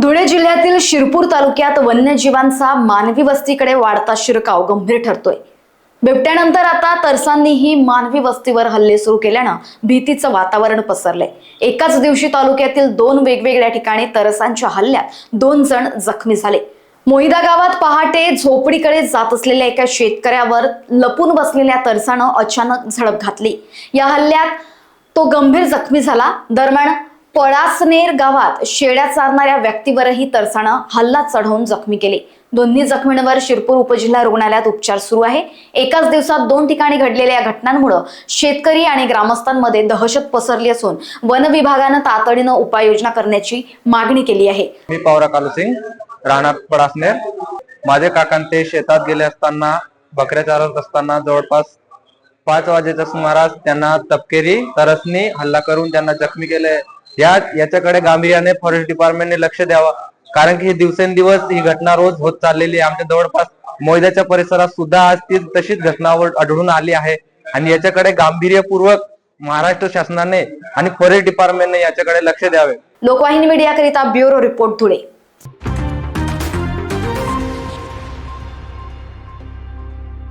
धुळे जिल्ह्यातील शिरपूर तालुक्यात वन्यजीवांचा मानवी वस्तीकडे वाढता शिरकाव गंभीर ठरतोय। बिबट्यानंतर आता तरसांनीही मानवी वस्तीवर हल्ले सुरू केल्यानं भीतीचं वातावरण पसरलंय। एकाच दिवशी तालुक्यातील 2 वेगवेगळ्या ठिकाणी तरसांच्या हल्ल्यात 2 जण जखमी झाले। मोहिदा गावात पहाटे झोपडीकडे जात असलेल्या एका शेतकऱ्यावर लपून बसलेल्या तरसानं अचानक झडप घातली। या हल्ल्यात तो गंभीर जखमी झाला। दरम्यान पळासनेर गावात शेळ्या चारणाऱ्या व्यक्तीवरही तरसानं हल्ला चढवून जखमी केले। दोन्ही जखमींवर शिरपूर उपजिल्हा रुग्णालयात उपचार सुरू आहे। एकाच दिवसात 2 ठिकाणी घडलेल्या या घटनांमुळे शेतकरी आणि ग्रामस्थांमध्ये दहशत पसरली असून वन विभागानं तातडीनं उपाययोजना करण्याची मागणी केली आहे। मी पवरा कालुसिंग राहणार पळासनेर। माझे काकांते शेतात गेले असताना बकऱ्या चारत असताना जवळपास 5 वाजेच्या सुमारास त्यांना तपकेरी तरसनी हल्ला करून त्यांना जखमी केले। याच्याकडे गांभीर्याने फॉरेस्ट डिपार्टमेंटने लक्ष द्यावा, कारण की दिवसेंदिवस ही घटना रोज होत चाललेली आहे। आमच्या जवळपास मोयद्याच्या परिसरात सुद्धा आज ती तशीच घटना आढळून आली आहे आणि याच्याकडे गांभीर्यपूर्वक महाराष्ट्र शासनाने आणि फॉरेस्ट डिपार्टमेंटने याच्याकडे लक्ष द्यावे। लोकवाहिनी मीडियाकरिता ब्युरो रिपोर्ट धुळे।